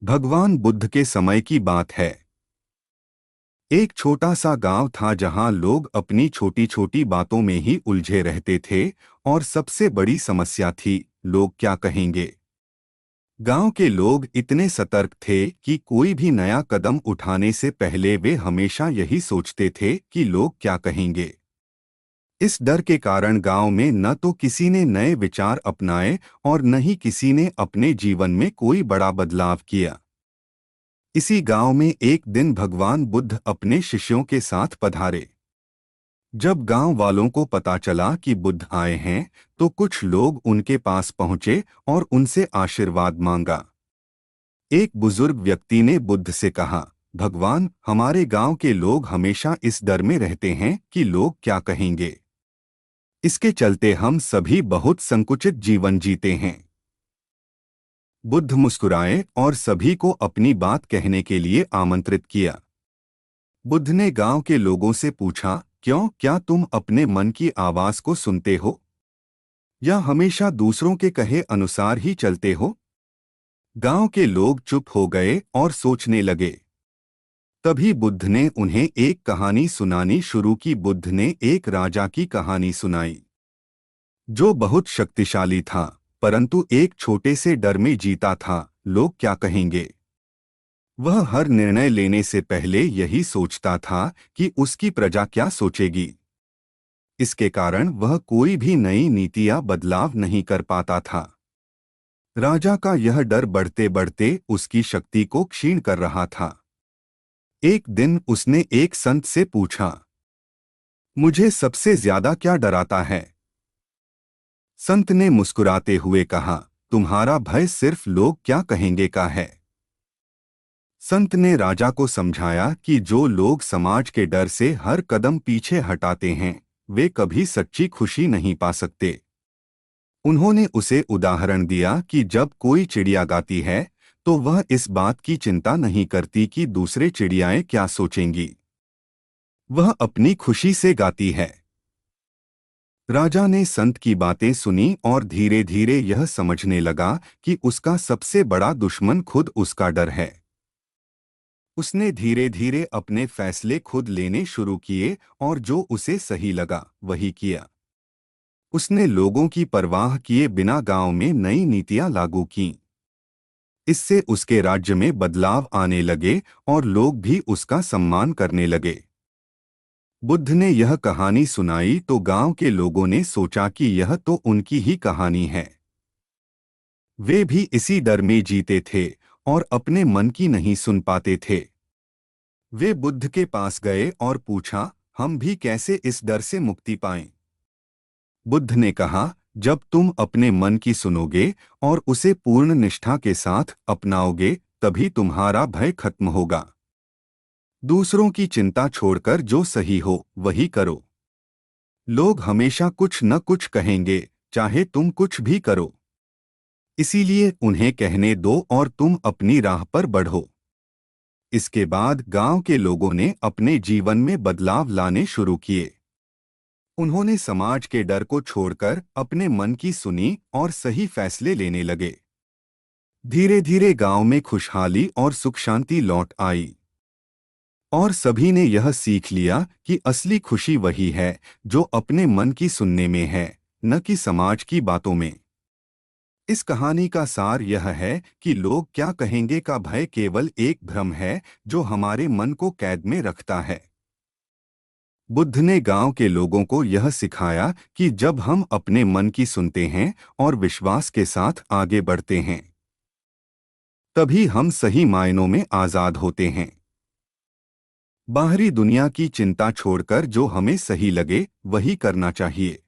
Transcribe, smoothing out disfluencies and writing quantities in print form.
भगवान बुद्ध के समय की बात है। एक छोटा सा गांव था जहां लोग अपनी छोटी छोटी बातों में ही उलझे रहते थे और सबसे बड़ी समस्या थी, लोग क्या कहेंगे। गांव के लोग इतने सतर्क थे कि कोई भी नया कदम उठाने से पहले वे हमेशा यही सोचते थे कि लोग क्या कहेंगे। इस डर के कारण गांव में न तो किसी ने नए विचार अपनाए और न ही किसी ने अपने जीवन में कोई बड़ा बदलाव किया। इसी गांव में एक दिन भगवान बुद्ध अपने शिष्यों के साथ पधारे। जब गांव वालों को पता चला कि बुद्ध आए हैं, तो कुछ लोग उनके पास पहुंचे और उनसे आशीर्वाद मांगा। एक बुजुर्ग व्यक्ति ने बुद्ध से कहा, भगवान, हमारे गांव के लोग हमेशा इस डर में रहते हैं कि लोग क्या कहेंगे। इसके चलते हम सभी बहुत संकुचित जीवन जीते हैं। बुद्ध मुस्कुराए और सभी को अपनी बात कहने के लिए आमंत्रित किया। बुद्ध ने गांव के लोगों से पूछा, क्यों, क्या तुम अपने मन की आवाज को सुनते हो या हमेशा दूसरों के कहे अनुसार ही चलते हो। गांव के लोग चुप हो गए और सोचने लगे। तभी बुद्ध ने उन्हें एक कहानी सुनानी शुरू की। बुद्ध ने एक राजा की कहानी सुनाई जो बहुत शक्तिशाली था, परंतु एक छोटे से डर में जीता था, लोग क्या कहेंगे। वह हर निर्णय लेने से पहले यही सोचता था कि उसकी प्रजा क्या सोचेगी। इसके कारण वह कोई भी नई नीति या बदलाव नहीं कर पाता था। राजा का यह डर बढ़ते बढ़ते उसकी शक्ति को क्षीण कर रहा था। एक दिन उसने एक संत से पूछा, मुझे सबसे ज्यादा क्या डराता है। संत ने मुस्कुराते हुए कहा, तुम्हारा भय सिर्फ लोग क्या कहेंगे का है। संत ने राजा को समझाया कि जो लोग समाज के डर से हर कदम पीछे हटाते हैं, वे कभी सच्ची खुशी नहीं पा सकते। उन्होंने उसे उदाहरण दिया कि जब कोई चिड़िया गाती है तो वह इस बात की चिंता नहीं करती कि दूसरे चिड़ियाएं क्या सोचेंगी। वह अपनी खुशी से गाती है। राजा ने संत की बातें सुनी और धीरे धीरे यह समझने लगा कि उसका सबसे बड़ा दुश्मन खुद उसका डर है। उसने धीरे धीरे अपने फैसले खुद लेने शुरू किए और जो उसे सही लगा वही किया। उसने लोगों की परवाह किए बिना गांव में नई नीतियां लागू कीं। इससे उसके राज्य में बदलाव आने लगे और लोग भी उसका सम्मान करने लगे। बुद्ध ने यह कहानी सुनाई तो गांव के लोगों ने सोचा कि यह तो उनकी ही कहानी है। वे भी इसी डर में जीते थे और अपने मन की नहीं सुन पाते थे। वे बुद्ध के पास गए और पूछा, हम भी कैसे इस डर से मुक्ति पाएं। बुद्ध ने कहा, जब तुम अपने मन की सुनोगे और उसे पूर्ण निष्ठा के साथ अपनाओगे, तभी तुम्हारा भय खत्म होगा। दूसरों की चिंता छोड़कर जो सही हो वही करो। लोग हमेशा कुछ न कुछ कहेंगे, चाहे तुम कुछ भी करो। इसीलिए उन्हें कहने दो और तुम अपनी राह पर बढ़ो। इसके बाद गांव के लोगों ने अपने जीवन में बदलाव लाने शुरू किए। उन्होंने समाज के डर को छोड़कर अपने मन की सुनी और सही फैसले लेने लगे। धीरे धीरे गांव में खुशहाली और सुख शांति लौट आई और सभी ने यह सीख लिया कि असली खुशी वही है जो अपने मन की सुनने में है, न कि समाज की बातों में। इस कहानी का सार यह है कि लोग क्या कहेंगे का भय केवल एक भ्रम है जो हमारे मन को कैद में रखता है। बुद्ध ने गांव के लोगों को यह सिखाया कि जब हम अपने मन की सुनते हैं और विश्वास के साथ आगे बढ़ते हैं, तभी हम सही मायनों में आजाद होते हैं। बाहरी दुनिया की चिंता छोड़कर जो हमें सही लगे वही करना चाहिए।